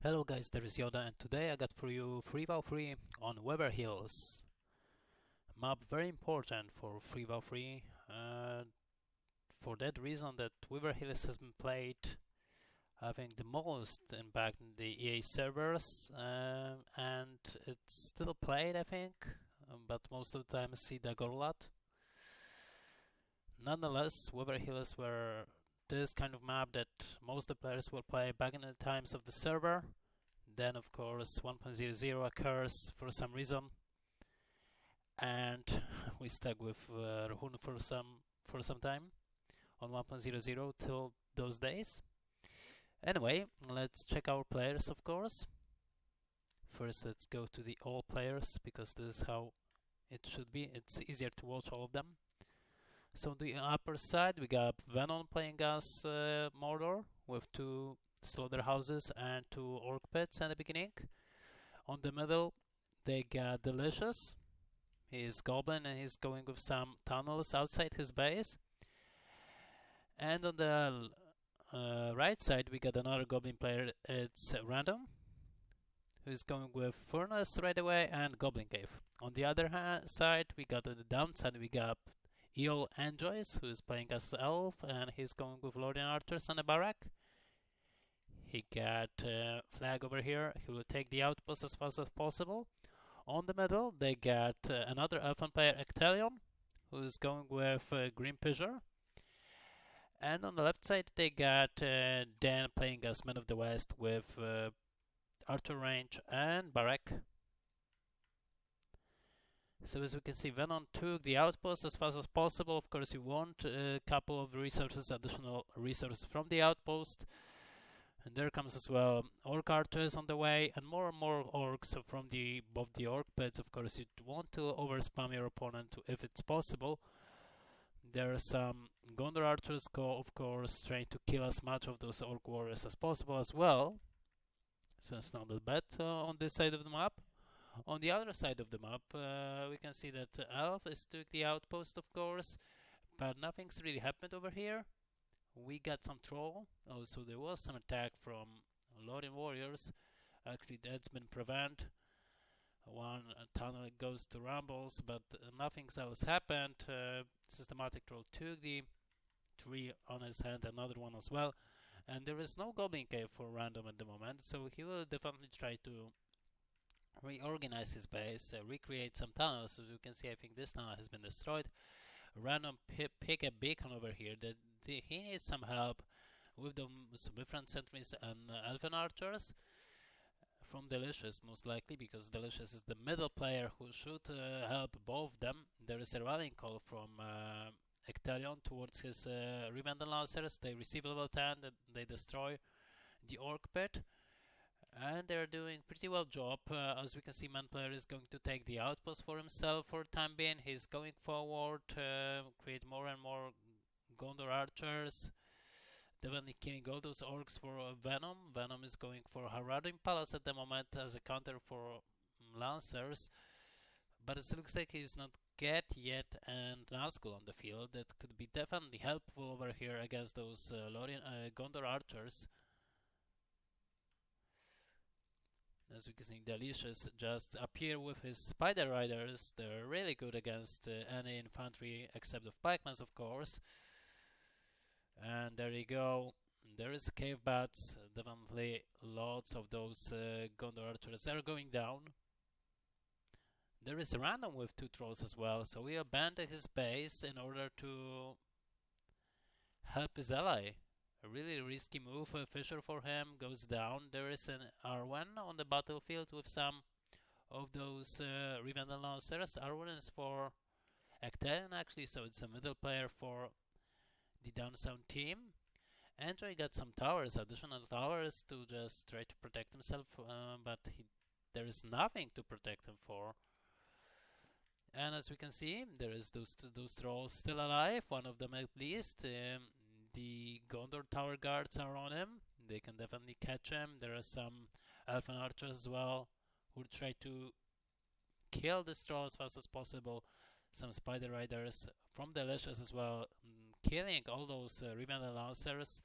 Hello guys, there is YodA and today I got for you 3v3 on Weber Hills. Map very important for 3v3 for that reason that Weber Hills has been played I think the most in back in the EA servers and it's still played I think, but most of the time I see the got a lot. Nonetheless, Weber Hills were this kind of map that most of the players will play back in the times of the server. Then of course 1.00 occurs for some reason, and we stuck with Rahun for some time on 1.00 till those days. Anyway, let's check our players of course. First let's go to the all players because this is how it should be. It's easier to watch all of them. So on the upper side we got VeNeNo playing as Mordor with two slaughterhouses and two orc pits in the beginning. On the middle they got DeliCio. He's Goblin and he's going with some tunnels outside his base. And on the right side we got another Goblin player, it's RanDoML, who's going with Furnace right away and Goblin Cave. On the other side we got on the downside we got Eel and Joyce, who's playing as Elf and he's going with Lord and Archers and a Barrack. He got flag over here. He will take the outpost as fast as possible. On the middle, they got another elfin player, Ecthelion, who is going with Green Fissure. And on the left side, they got Dan playing as Man of the West with Archer Range and Barrack. So as we can see, VeNeNo took the outpost as fast as possible. Of course, you want a couple of resources, additional resources from the outpost. And there comes as well orc archers on the way, and more orcs from both the orc pits. Of course, you want to overspam your opponent if it's possible. There are some Gondor archers of course trying to kill as much of those orc warriors as possible as well. So it's not that bad on this side of the map. On the other side of the map, we can see that Elves took the outpost, of course, but nothing's really happened over here. We got some troll. Also, there was some attack from Lord and Warriors. Actually, that's been prevented. One tunnel goes to Rumbles, but nothing else happened. Systematic troll took the tree on his hand, another one as well. And there is no Goblin Cave for RanDoML at the moment, so he will definitely try to reorganize his base, recreate some tunnels. As you can see, I think this tunnel has been destroyed. RanDoML pick a beacon over here that he needs some help with some different sentries and elven archers from DeliCio most likely, because DeliCio is the middle player who should help both of them. There is a rallying call from Ecthelion towards his Revendell Lancers. They receive level 10 and they destroy the orc pit. And they're doing pretty well job. As we can see, man player is going to take the outpost for himself for the time being. He's going forward, create more and more Gondor archers. Definitely killing all those orcs for VeNeNo. VeNeNo is going for Harradrim Palace at the moment as a counter for Lancers. But it looks like he's not get yet an Nazgul on the field. That could be definitely helpful over here against those Gondor archers. As we can see, DeliCio just appear with his Spider Riders. They're really good against any infantry except of pikemen, of course. And there you go. There is cave bats. Definitely lots of those Gondor archers are going down. There is a RanDoML with two trolls as well, so he abandoned his base in order to help his ally. A really risky move. Fissure for him goes down. There is an R1 on the battlefield with some of those Revendell Lancers. R1 is for Ecthelion actually, so it's a middle player for the downsound team. Enjoy got some towers, additional towers to just try to protect himself, but there is nothing to protect him for. And as we can see, there is those trolls still alive, one of them at least. The Gondor tower guards are on him. They can definitely catch him. There are some elfin archers as well who try to kill this troll as fast as possible. Some spider riders from DeliCio as well, killing all those Revendell Lancers.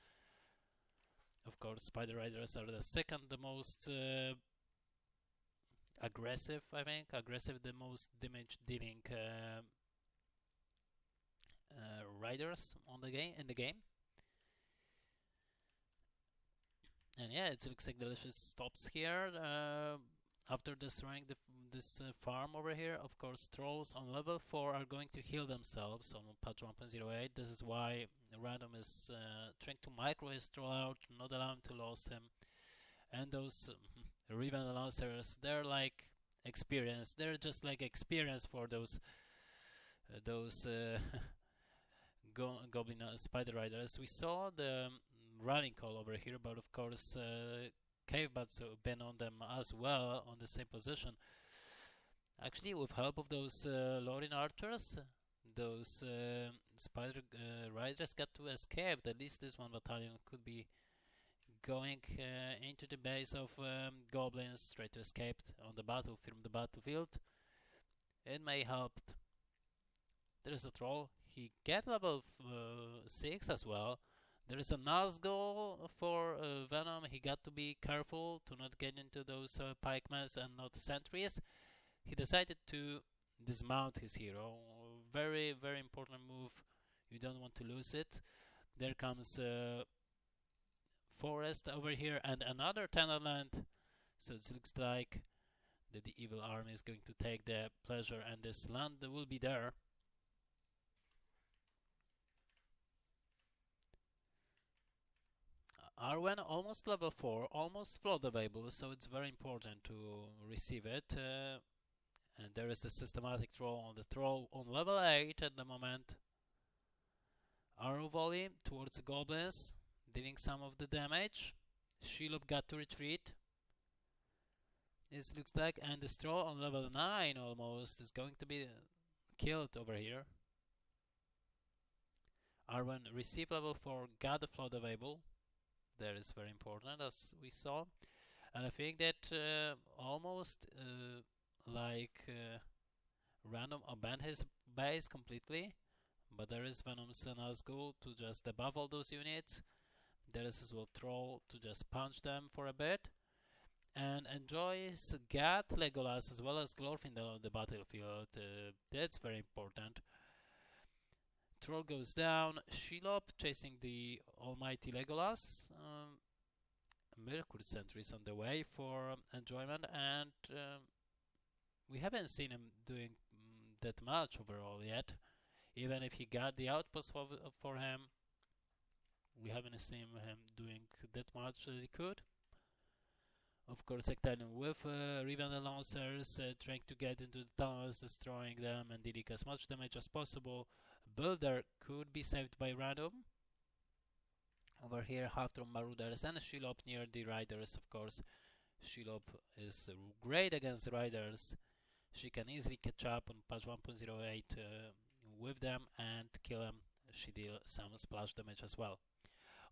Of course, Spider Riders are the second the most aggressive, I think. Aggressive, the most damage dealing riders on the game in the game. And yeah, it looks like DeliCio stops here after destroying this farm over here. Of course, trolls on level 4 are going to heal themselves on patch 1.08. This is why Random is trying to micro his troll out, not allow him to lose him. And those Riven Lancers, they're like experience. They're just like experience for those Goblin Spider Riders. We saw the rallying call over here, but of course Cave Bats have been on them as well, on the same position. Actually, with help of those Lorin Archers, those Spider Riders got to escape. At least this one battalion could be going into the base of Goblins, try to escape on the from the battlefield. It may help. There is a troll. He get level 6 as well. There is a Nazgul for Venom. He got to be careful to not get into those pikemen and not sentries. He decided to dismount his hero. Very, very important move. You don't want to lose it. There comes Forest over here and another Tenderland. So it looks like that the evil army is going to take the pleasure, and this land will be there. Arwen almost level 4, almost flood available, so it's very important to receive it. And there is the systematic troll on the troll on level 8 at the moment. Arrow volley towards the goblins, dealing some of the damage. Shelob got to retreat. This looks like, and the troll on level 9 almost is going to be killed over here. Arwen received level 4, got the flood available. That is very important, as we saw. And I think that almost Random abandoned his base completely, but there is Venom's Nazgul to just debuff all those units. There is as well Troll to just punch them for a bit. And enjoys Gat Legolas as well as Glorfindel on the battlefield. That's very important. Troll goes down, Shelob chasing the almighty Legolas. Mercury sentries on the way for enjoyment, and we haven't seen him doing that much overall yet. Even if he got the outpost for him, we haven't seen him doing that much that he could. Of course, Ecthelion with Riven Lancers trying to get into the tunnels, destroying them and dealing as much damage as possible. Builder could be saved by Random. Over here, Halftron Marauders and Shelob near the Riders, of course. Shelob is great against Riders. She can easily catch up on patch 1.08 with them and kill them. She deals some splash damage as well.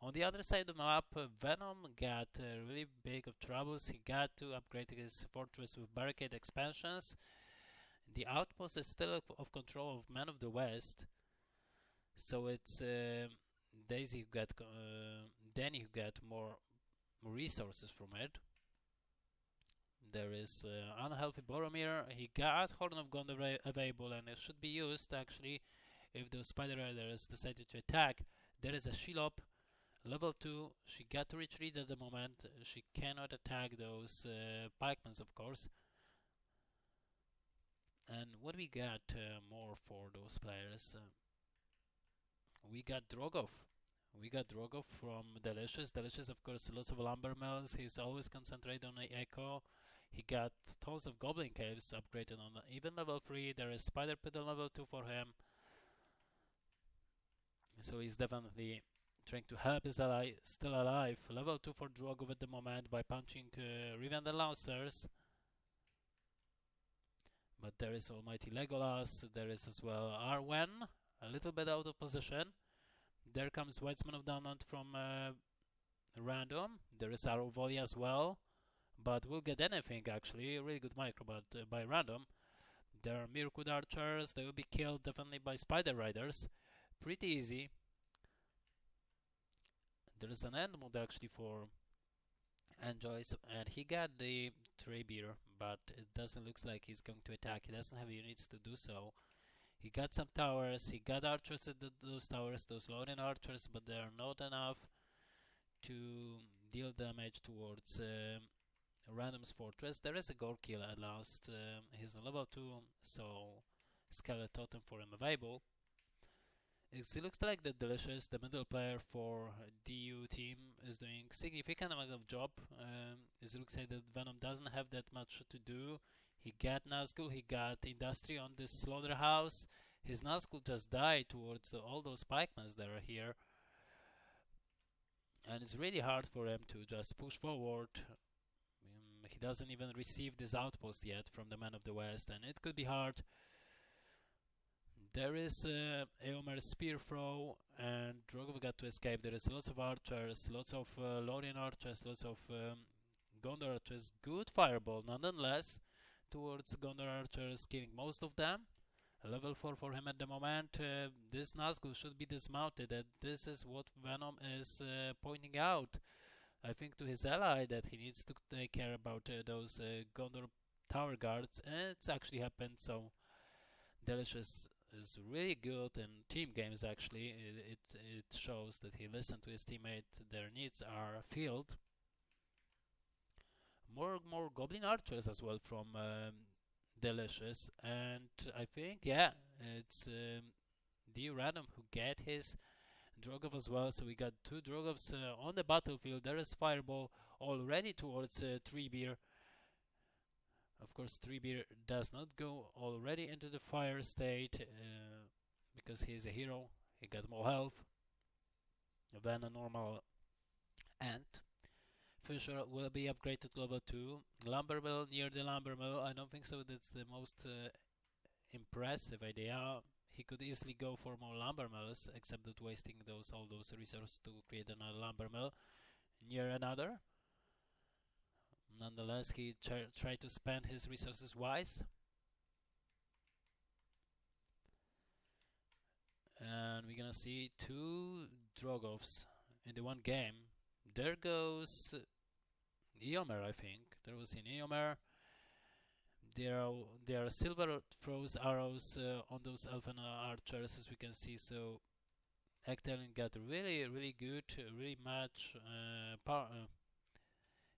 On the other side of the map, Venom got really big of troubles. He got to upgrade his fortress with barricade expansions. The outpost is still of control of Men of the West. So it's Daisy who got Daneee who got more resources from it. There is unhealthy Boromir. He got Horn of Gondor available, and it should be used actually if those Spider Riders decided to attack. There is a Shelob, level 2. She got to retreat at the moment. She cannot attack those pikemen, of course. And what we got more for those players? We got Drogoth. We got Drogoth from DeliCio. DeliCio, of course, lots of lumber mills. He's always concentrated on the Echo. He got tons of Goblin Caves upgraded on even level 3. There is Spider Pit on level 2 for him. So he's definitely trying to help his ally still alive. Level 2 for Drogoth at the moment by punching Riven the Lancers. But there is almighty Legolas. There is as well Arwen, a little bit out of position. There comes Whitesman of Downland from Random. There is Arrow Volley as well. But we'll get anything actually. A really good micro by Random. There are Mirkwood Archers. They will be killed definitely by Spider Riders. Pretty easy. There is an end mode actually for Enjoys, and he got the Treebeer, but it doesn't look like he's going to attack. He doesn't have units to do so. He got some towers, he got archers at those towers, those loading archers, but they are not enough to deal damage towards Random's fortress. There is a gore kill at last. He's a level 2, so Skeleton Totem for him available. It looks like the DeliCio, the middle player for DU team, is doing significant amount of job. It looks like that VeNeNo doesn't have that much to do. He got Nazgul, he got Industry on this slaughterhouse. His Nazgul just died towards all those pikemen that are here. And it's really hard for him to just push forward. He doesn't even receive this outpost yet from the Man of the West, and it could be hard. There is Eomer's spear throw, and Drogov got to escape. There is lots of archers, lots of Lorien archers, lots of Gondor archers. Good fireball, nonetheless, towards Gondor archers, killing most of them. A level 4 for him at the moment. This Nazgul should be dismounted, and this is what VeNeNo is pointing out. I think to his ally that he needs to take care about those Gondor tower guards, and it's actually happened. So DeliCio is really good in team games. Actually, it shows that he listened to his teammate. Their needs are filled. More goblin archers as well from DeliCio, and I think it's DRandom who get his Drogov as well. So we got 2 Drogovs on the battlefield. There is fireball already towards Treebeer. Of course, Treebeer does not go already into the fire state because he is a hero. He got more health than a normal ant. Fisher will be upgraded to level 2. Lumber mill near the lumber mill. I don't think so. That's the most impressive idea. He could easily go for more lumber mills, except that wasting all those resources to create another lumber mill near another. Nonetheless, he tried to spend his resources wise. And we're gonna see 2 Drogovs in the one game. There goes Eomer, I think. There was an Eomer. There are silver throws arrows on those elven archers, as we can see. So Ecthelion got really good, really much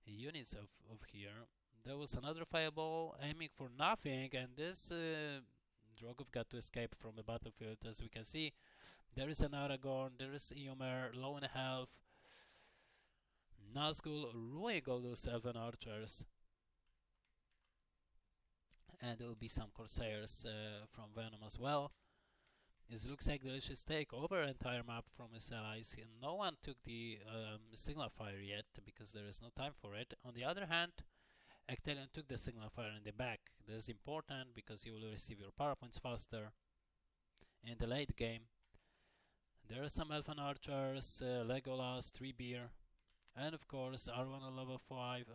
units of here. There was another fireball aiming for nothing, and this Drogov got to escape from the battlefield. As we can see, there is an Aragorn, there is Eomer, low in health. Nazgul ruining all those elven archers. And there will be some Corsairs from VeNeNo as well. It looks like DeliCio take over entire map from his allies. No one took the signal fire yet because there is no time for it. On the other hand, Ecthelion took the signal fire in the back. This is important because you will receive your power points faster in the late game. There are some elven archers, Legolas, Treebeer, and of course R1 on level 5.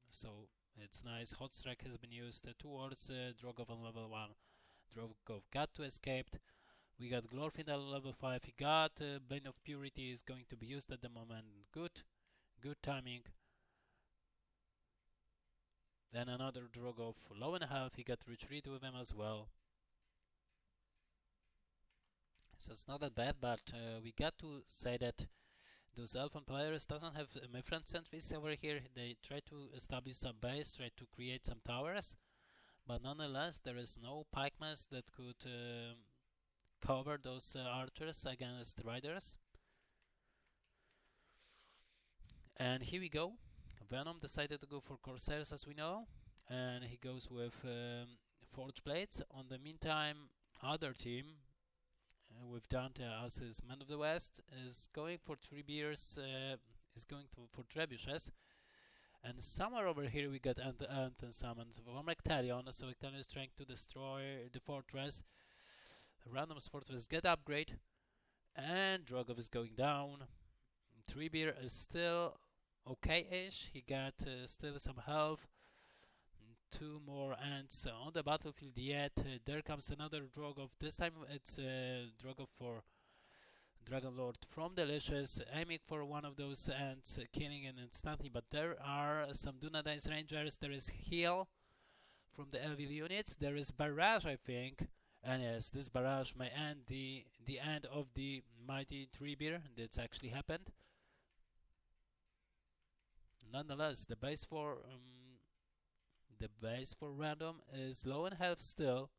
So it's nice. Hot Strike has been used towards Drogov on level 1. Drogov got to escape. We got Glorfindel on level 5. He got Bane of Purity is going to be used at the moment. Good timing. Then another Drogov low in health. He got retreat with him as well. So it's not that bad, but we got to say that those elven players doesn't have Mithran sentries over here. They try to establish some base, try to create some towers, but nonetheless there is no pikemen that could cover those archers against riders. And here we go. VeNeNo decided to go for Corsairs, as we know, and he goes with Forge Blades. On the meantime, other team with Dante as his Man of the West is going for Treebeers, is going for Trebuchets. And somewhere over here we got Ant and summoned from Ecthelion. So Ecthelion is trying to destroy the fortress. Random's fortress get upgrade, and Drogov is going down. Treebeer is still okay-ish. He got still some health. 2 more ants on the battlefield yet. There comes another Drogov. This time it's Drogov for Dragon Lord from DeliCio, aiming for one of those ends, killing it instantly. But there are some Dunedain's Rangers. There is heal from the Elves units. There is barrage, I think. And yes, this barrage may end the end of the mighty Treebeard. That's actually happened. Nonetheless, the base for random is low in health still.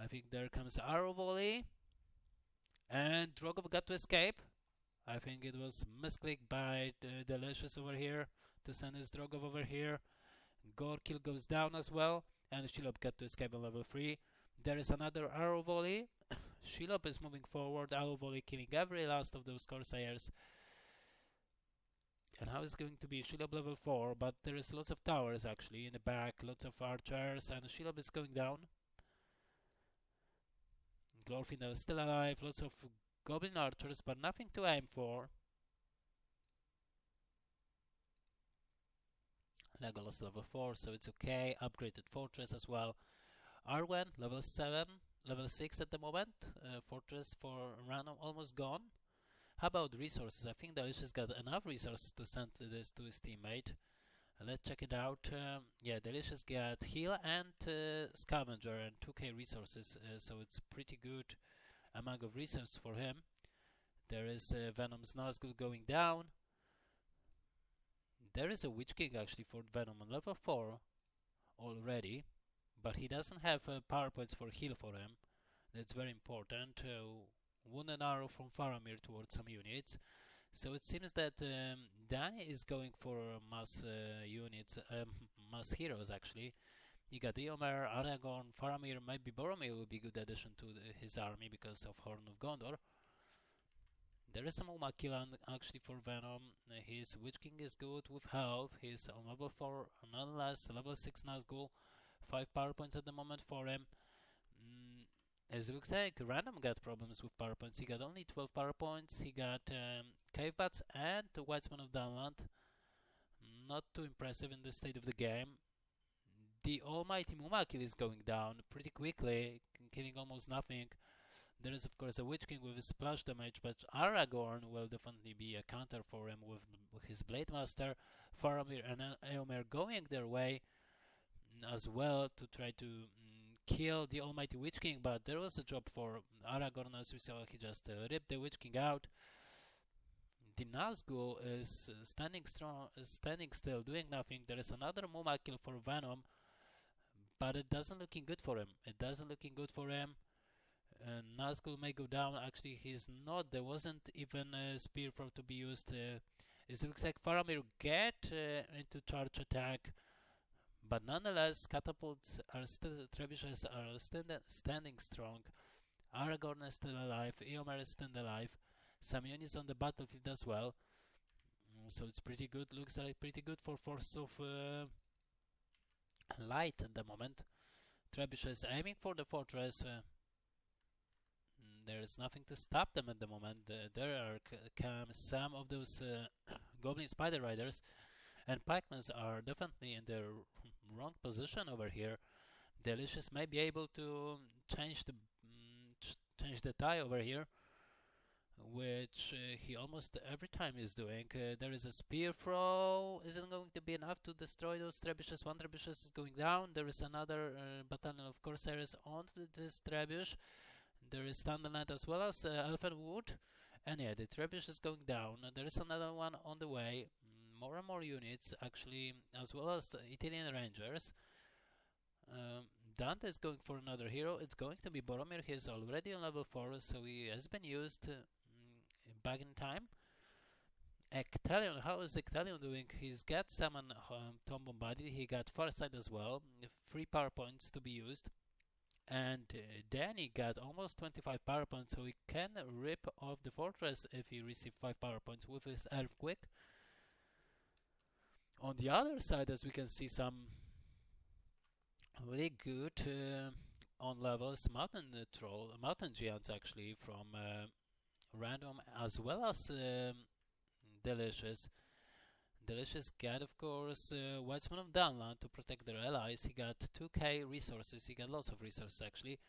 I think there comes Arrow Volley, and Drogov got to escape. I think it was misclick by DeliCio over here to send his Drogov over here. Gorkill goes down as well, and Shelob got to escape on level 3. There is another Arrow Volley. Shelob is moving forward, Arrow Volley killing every last of those Corsairs. And how is it going to be? Shelob level 4, but there is lots of towers actually in the back, lots of archers, and Shelob is going down. Glorfindel is still alive, lots of goblin archers, but nothing to aim for. Legolas level 4, so it's okay. Upgraded fortress as well. Arwen level 7, level 6 at the moment. Fortress for random almost gone. How about resources? I think DeliCio's got enough resources to send this to his teammate. Let's check it out. Yeah, DeliCio's got heal and scavenger and 2k resources, so it's pretty good amount of resources for him. There is Venom's Nazgul going down. There is a Witch King actually for Venom on level 4 already, but he doesn't have power points for heal for him. That's very important. Wound and arrow from Faramir towards some units. So it seems that Daneee is going for mass units, mass heroes actually. You got Eomer, Aragorn, Faramir, maybe Boromir will be a good addition to his army because of Horn of Gondor. There is some Umakilla actually for Venom. His Witch King is good with health. He's on level 4, nonetheless, level 6 Nazgul. 5 power points at the moment for him. As it looks like, Random got problems with power points. He got only 12 power points. He got Cave Bats and the Whitesman of Dunland. Not too impressive in this state of the game. The almighty Mumakil is going down pretty quickly, killing almost nothing. There is of course a Witch King with his splash damage, but Aragorn will definitely be a counter for him with his Blade Master. Faramir and Eomer going their way as well to try to kill the almighty Witch King, but there was a job for Aragorn. As we saw, he just ripped the Witch King out. The Nazgul is standing still, doing nothing. There is another Muma kill for Venom, but it doesn't looking good for him. Nazgul may go down. Actually, he's not. There wasn't even a spear throw to be used. It looks like Faramir get into charge attack. But nonetheless, catapults are still, trebuchets are standing strong. Aragorn is still alive, Eomer is still alive. Some units on the battlefield as well. So it's pretty good, looks like pretty good for Force of Light at the moment. Trebuchets aiming for the fortress. There is nothing to stop them at the moment. There come some of those Goblin Spider Riders. And Pikemen are definitely in the wrong position over here. DeliCio may be able to change the tie over here, which he almost every time is doing. There is a spear throw. Isn't going to be enough to destroy those trebuchets. One trebuchet is going down. There is another battalion of Corsairs on this trebuchet. There is Thunderland as well as Elfenwood. And yeah, the trebuchet is going down. There is another one on the way. More and more units actually, as well as the Ecthelion Rangers. Dante is going for another hero. It's going to be Boromir. He is already on level 4, so he has been used back in time. Ecthelion, how is Ecthelion doing? He's got Summon Tom Bombadil. He got Farsight as well. 3 power points to be used. And Daneee got almost 25 power points, so he can rip off the fortress if he receives 5 power points with his Earthquake. On the other side, as we can see, some really good on levels mountain giants actually from random, as well as DeliCio. DeliCio got, of course, Whitesman of Dunland to protect their allies. He got 2k resources. He got lots of resources actually.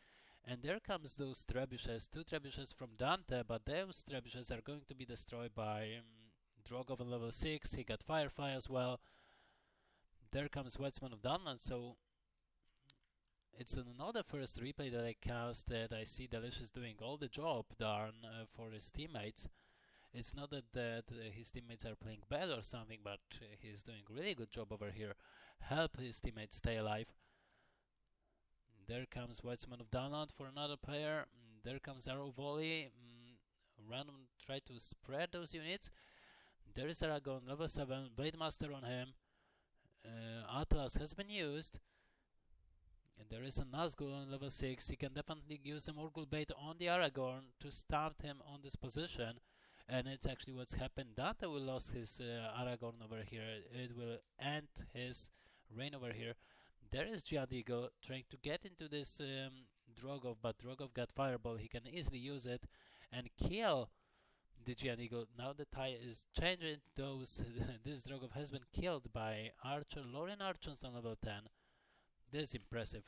And there comes those trebuchets, 2 trebuchets from Dante, but those trebuchets are going to be destroyed by Drogoth on level 6. He got Firefly as well. There comes Wedsman of Dunland, so it's another first replay that I cast that I see DeliCio doing all the job done for his teammates. It's not that his teammates are playing bad or something, but he's doing really good job over here. Help his teammates stay alive. There comes Wedsman of Dunland for another player. There comes Arrow Volley. Random try to spread those units. There is Aragorn, level 7, Blade Master on him. Atlas has been used. And there is a Nazgul on level 6. He can definitely use the Morgul bait on the Aragorn to stamp him on this position. And it's actually what's happened. Dante will lose his Aragorn over here. It will end his reign over here. There is Giant Eagle trying to get into this Drogoth, but Drogoth got Fireball. He can easily use it and kill the Giant Eagle. Now the tide is changing. Those this Drogoth has been killed by Archer, Lorien Archons on level 10. This is impressive.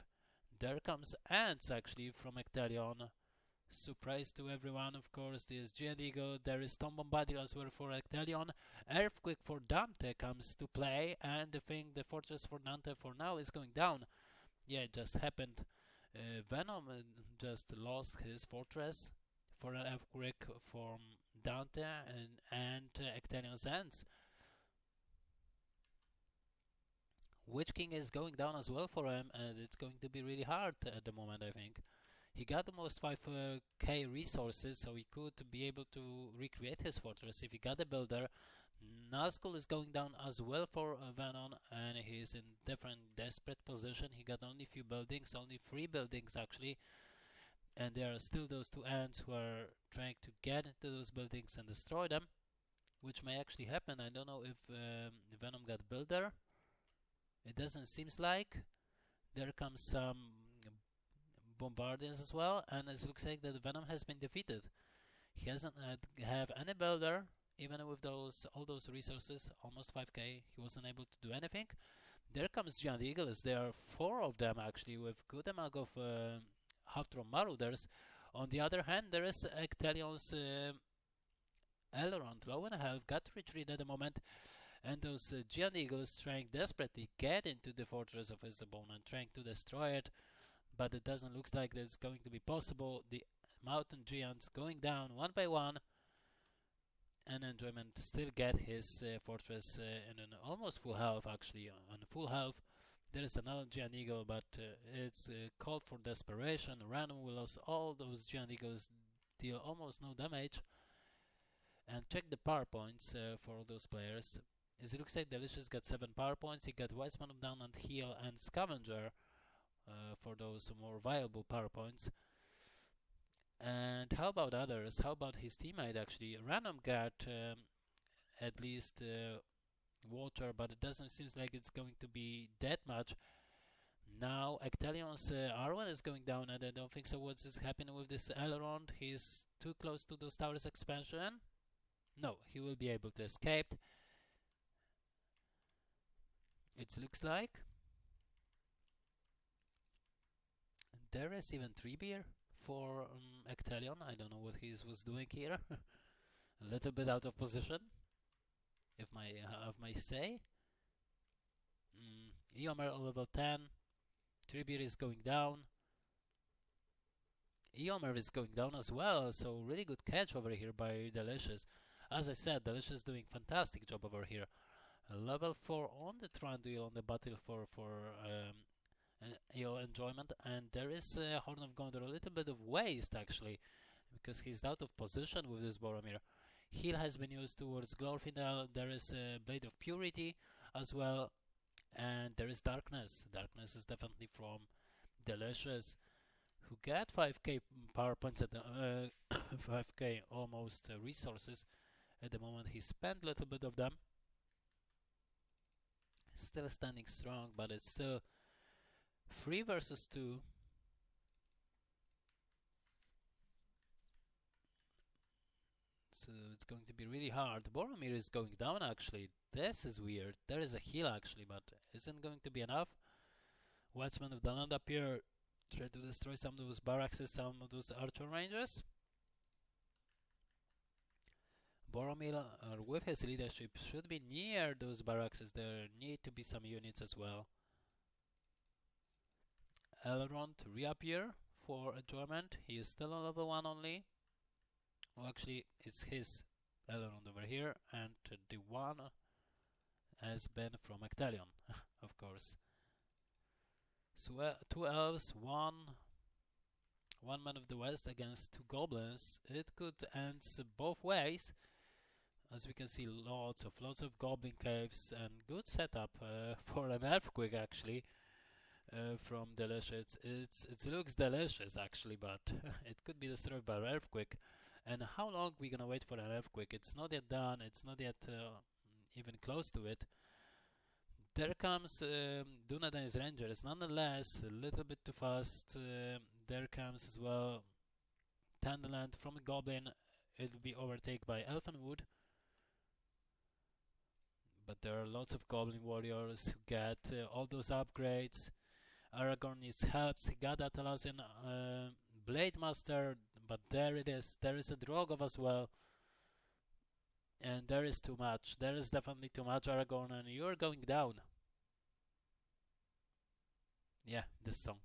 There comes Ants actually from Ecthelion. Surprise to everyone, of course. This Giant Eagle. There is Tomb Bombadil as well for Ecthelion. Earthquake for Dante comes to play, and the fortress for Dante for now is going down. Yeah, it just happened. Venom just lost his fortress for an earthquake from Dante and Ecthelion's Ants. Witch King is going down as well for him, and it's going to be really hard at the moment, I think. He got almost 5k resources, so he could be able to recreate his fortress if he got a builder. Nazgul is going down as well for Venom, and he's in different desperate position. He got only few buildings, only 3 buildings actually, and there are still those 2 ants who are trying to get into those buildings and destroy them, which may actually happen. I don't know if Venom got builder. It doesn't seems like. There comes some Bombardiers as well, and it looks like that Venom has been defeated. He hasn't have any builder, even with all those resources, almost 5k. He wasn't able to do anything. There comes Giant Eagles. There are 4 of them actually, with good amount of Halftron Marauders. On the other hand, there is Ecthelion's Elrond, low in health, got retreat at the moment. And those Giant Eagles trying desperately get into the fortress of his opponent, trying to destroy it, but it doesn't look like that's going to be possible. The mountain giants going down one by one, and Enjoyment still get his fortress in an almost full health, actually on full health. There is another Giant Eagle, but it's called for desperation. Random will lose all those Giant Eagles, deal almost no damage. And check the power points for all those players. As it looks like DeliCio got 7 power points. He got Wedsman of Down and Heal and Scavenger for those more viable power points. And how about others? How about his teammate actually? Random got at least water, but it doesn't seem like it's going to be that much. Now Ecthelion's R1 is going down, and I don't think so. What's happening with this Elrond? He's too close to those towers expansion. No, he will be able to escape. It looks like there is even 3 beer for Ecthelion. I don't know what he was doing here. A little bit out of position, if I may say. Eomer level 10. 3 beer is going down. Eomer is going down as well, so really good catch over here by DeliCio. As I said, DeliCio is doing fantastic job over here. Level 4 on the Thranduil on the battle for your enjoyment, and there is Horn of Gondor, a little bit of waste actually, because he's out of position with this Boromir. Heal has been used towards Glorfindel. There is Blade of Purity as well, and there is Darkness. Darkness is definitely from DeliCio, who get 5k power points at the 5k almost resources at the moment. He spent a little bit of them. Still standing strong, but it's still 3 versus 2. So it's going to be really hard. Boromir is going down actually. This is weird. There is a heal actually, but isn't going to be enough. Wedsman of the Land up here Try to destroy some of those barracks, some of those archer ranges. Boromir, with his leadership, should be near those barracks. There need to be some units as well. Elrond to reappear for enjoyment. He is still on level 1 only. Well, actually, it's his Elrond over here, and the one has been from Ecthelion, of course. So 2 elves, one man of the West against 2 goblins. It could end both ways. As we can see, lots of goblin caves and good setup for an earthquake actually. From DeliCio, it looks delicious actually, but it could be destroyed by an earthquake. And how long we gonna wait for an earthquake? It's not yet done. It's not yet even close to it. There comes Dunedain's Rangers. Nonetheless, a little bit too fast. There comes as well Tandaland from a Goblin. It will be overtaken by Elfenwood. But there are lots of Goblin warriors who get all those upgrades. Aragorn needs helps. He got Atalassian Blade Master, but there it is. There is a Drogoth as well. And there is too much. There is definitely too much, Aragorn, and you're going down. Yeah, this song.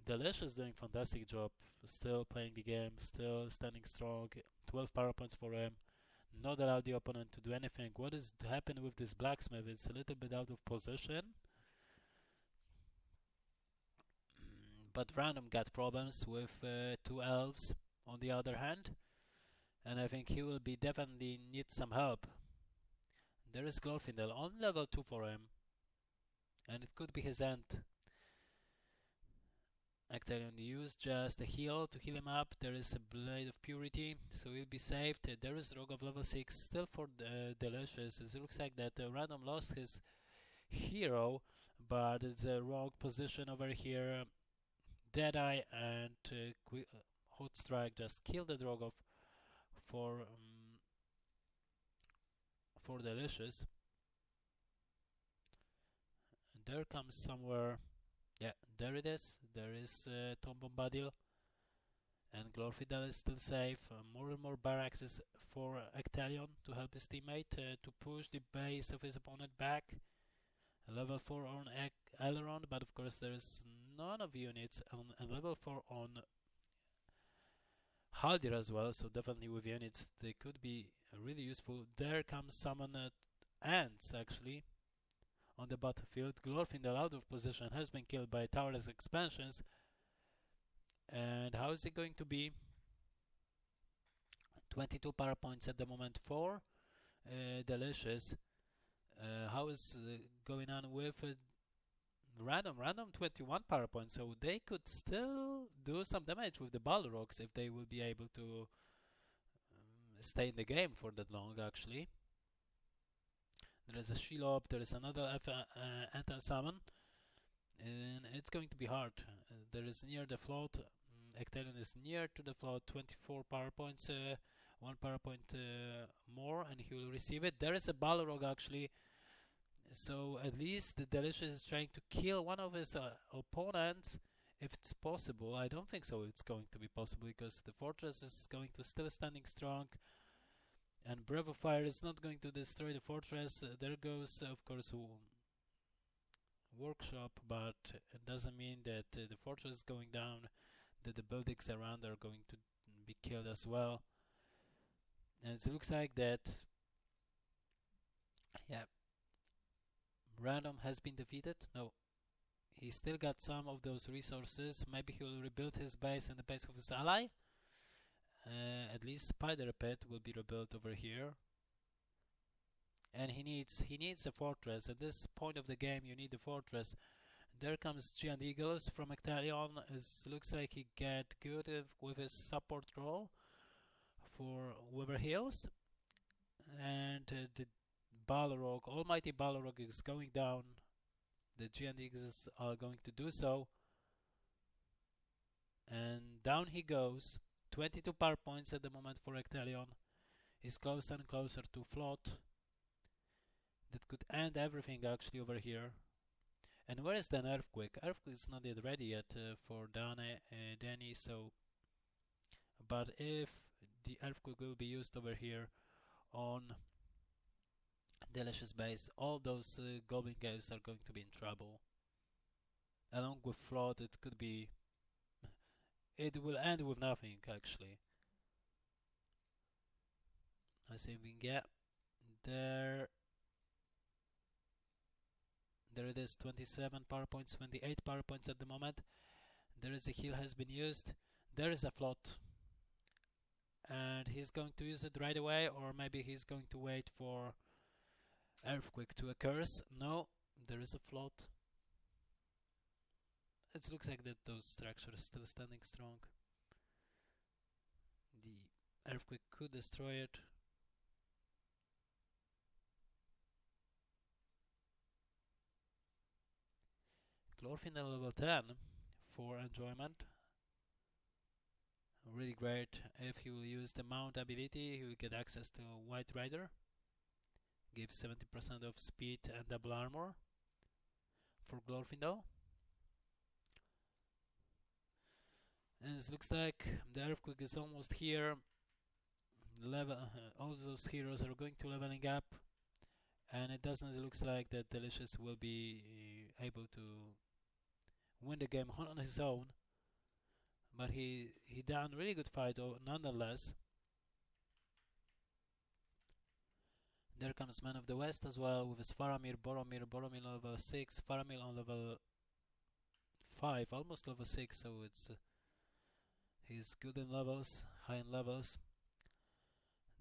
DeliCio is doing fantastic job. Still playing the game, still standing strong. 12 power points for him. Not allowed the opponent to do anything. What is happening with this blacksmith? It's a little bit out of position. But Random got problems with 2 elves on the other hand. And I think he will be definitely need some help. There is Glorfindel on level 2 for him. And it could be his end. Ecthelion used just a heal to heal him up. There is a Blade of Purity, so he'll be saved. There is Rogue of level 6, still for DeliCio. It looks like that Random lost his hero, but it's a wrong position over here. Deadeye and Hot Strike just killed the Drogoth for DeliCio. And there comes somewhere. Yeah, there it is. There is Tom Bombadil. And Glorfindel is still safe. More and more barracks for Ecthelion to help his teammate to push the base of his opponent back. Level 4 on Elrond, but of course there is none of units on level 4 on Haldir as well, so definitely with units they could be really useful. There comes summon ants actually on the battlefield. Glorfindel out of position has been killed by Towerless expansions. And how is it going to be? 22 power points at the moment for DeliCio. How is going on with Random 21 power points, so they could still do some damage with the Balrogs if they will be able to stay in the game for that long actually. There is a Shelob, there is another anti-summon, and it's going to be hard. There is near the float, Ecthelion is near to the float, 24 power points, 1 power point more, and he will receive it. There is a Balrog actually, so at least the DeliCio is trying to kill one of his opponents if it's possible. I don't think so it's going to be possible because the fortress is going to still standing strong. And Breath of Fire is not going to destroy the fortress. There goes, of course, Workshop, but it doesn't mean that the fortress is going down, that the buildings around are going to be killed as well. And it looks like that, yeah, Random has been defeated. No, he still got some of those resources. Maybe he will rebuild his base and the base of his ally. At least Spider Pit will be rebuilt over here, and he needs a fortress. At this point of the game, you need a fortress. There comes Giant Eagles from Ecthelion. It looks like he get good with his support role for Weather Hills, and the Balrog, Almighty Balrog, is going down. The Giant Eagles are going to do so, and down he goes. 22 power points at the moment for Ecthelion. He's closer and closer to float. that could end everything actually over here. And where is then Earthquake? Earthquake is not yet ready yet for Daneee, so... But if the Earthquake will be used over here on Delicious base, all those Goblin Caves are going to be in trouble. Along with Flood, it could be... It will end with nothing, actually. I see we can get there. There it is, 27 power points, 28 power points at the moment. There is a heal has been used. There is a Flood. And he's going to use it right away, or maybe he's going to wait for Earthquake to occur. No, there is a Flood. It looks like that those structures are still standing strong. The Earthquake could destroy it. Glorfindel level 10 for enjoyment. Really great. If he will use the mount ability, he will get access to White Rider. Gives 70% of speed and double armor for Glorfindel. And it looks like the Earthquake is almost here. All those heroes are going to leveling up, and it doesn't look like that Delicious will be able to win the game on his own. But he done really good fight nonetheless. There comes Man of the West as well with his Faramir, Boromir on level 6, Faramir on level 5, almost level 6, so it's he's good in levels, high in levels.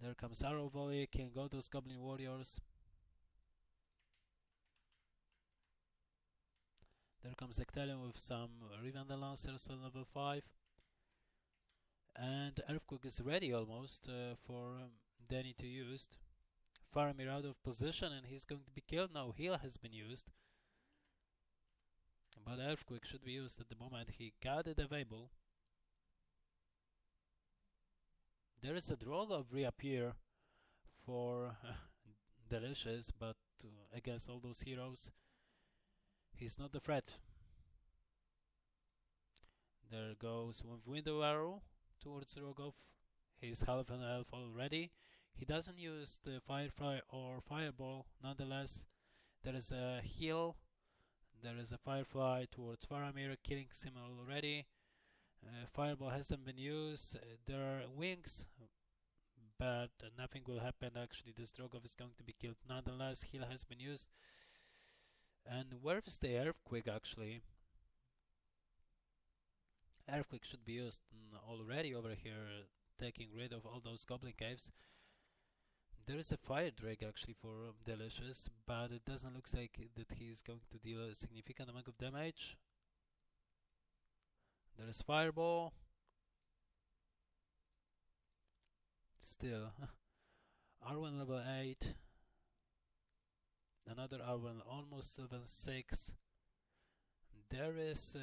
There comes Arrow Volley, killing all those Goblin Warriors. There comes Ecthelion with some Rivendell Lancers on level 5. And Earthquake is ready almost for Daneee to use. Faramir out of position and he's going to be killed. No, heal has been used. But Earthquake should be used at the moment. He got it available. There is a Drogo reappear for Delicious, but against all those heroes, he's not the threat. There goes one Window Arrow towards Rogov. He's half an elf already. He doesn't use the Firefly or Fireball. Nonetheless, there is a heal. There is a Firefly towards Faramir, killing him already. Fireball hasn't been used. There are wings, but nothing will happen. Actually, this Drogov is going to be killed. Nonetheless, heal has been used. And where is the Earthquake actually? Earthquake should be used already over here, taking rid of all those Goblin Caves. There is a Fire Drake actually for Delicious, but it doesn't look like that he's going to deal a significant amount of damage. There is Fireball. Still. Arwen level 8. Another Arwen almost level 6. There is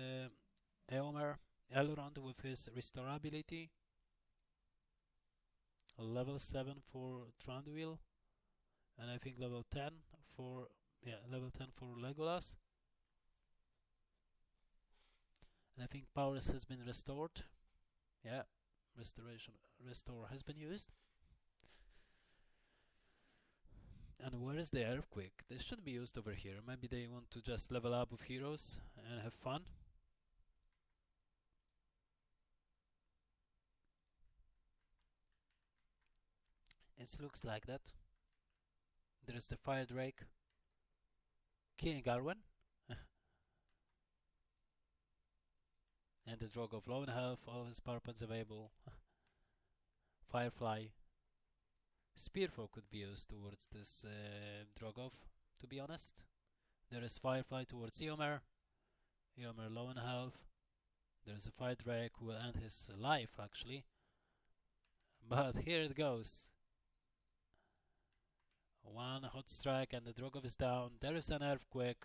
Elrond with his Restore ability. Level 7 for Thranduil. And I think level 10 for Legolas. And I think powers has been restored. Yeah, restore has been used. And where is the Earthquake? This should be used over here. Maybe they want to just level up with heroes and have fun. It looks like that. There is the Fire Drake killing Arwen. And the Drogo of low in health, all his power points available. Firefly. Spearfall could be used towards this Drogov, to be honest. There is Firefly towards Eomer. Eomer low in health. There is a Fire Drake who will end his life actually. But here it goes. One hot strike and the Drogov is down. There is an Earthquake.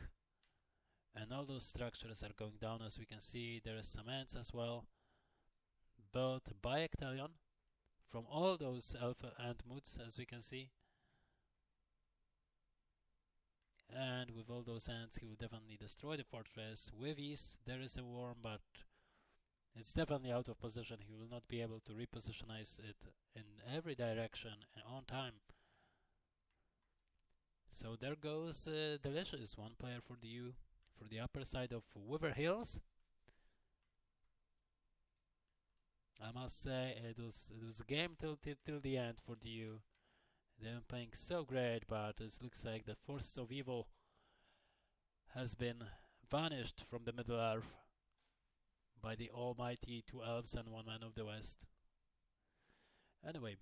And all those structures are going down as we can see. There is some ants as well. Built by Ecthelion. From all those elf ant moods as we can see. and with all those ants he will definitely destroy the fortress with ease. There is a worm, but it's definitely out of position. He will not be able to repositionize it in every direction on time. So there goes DeliCio, one player for the upper side of Wither Hills. I must say it was a game till the end for DU. They've been playing so great, but it looks like the forces of evil has been vanished from the Middle Earth by the almighty 2 Elves and 1 Man of the West. Anyway,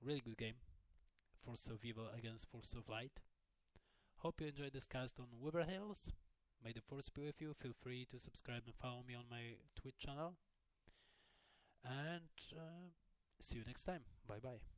really good game. Force of Evil against Force of Light. Hope you enjoyed this cast on Wither Hills. May the force be with you. Feel free to subscribe and follow me on my Twitch channel. And see you next time. Bye bye.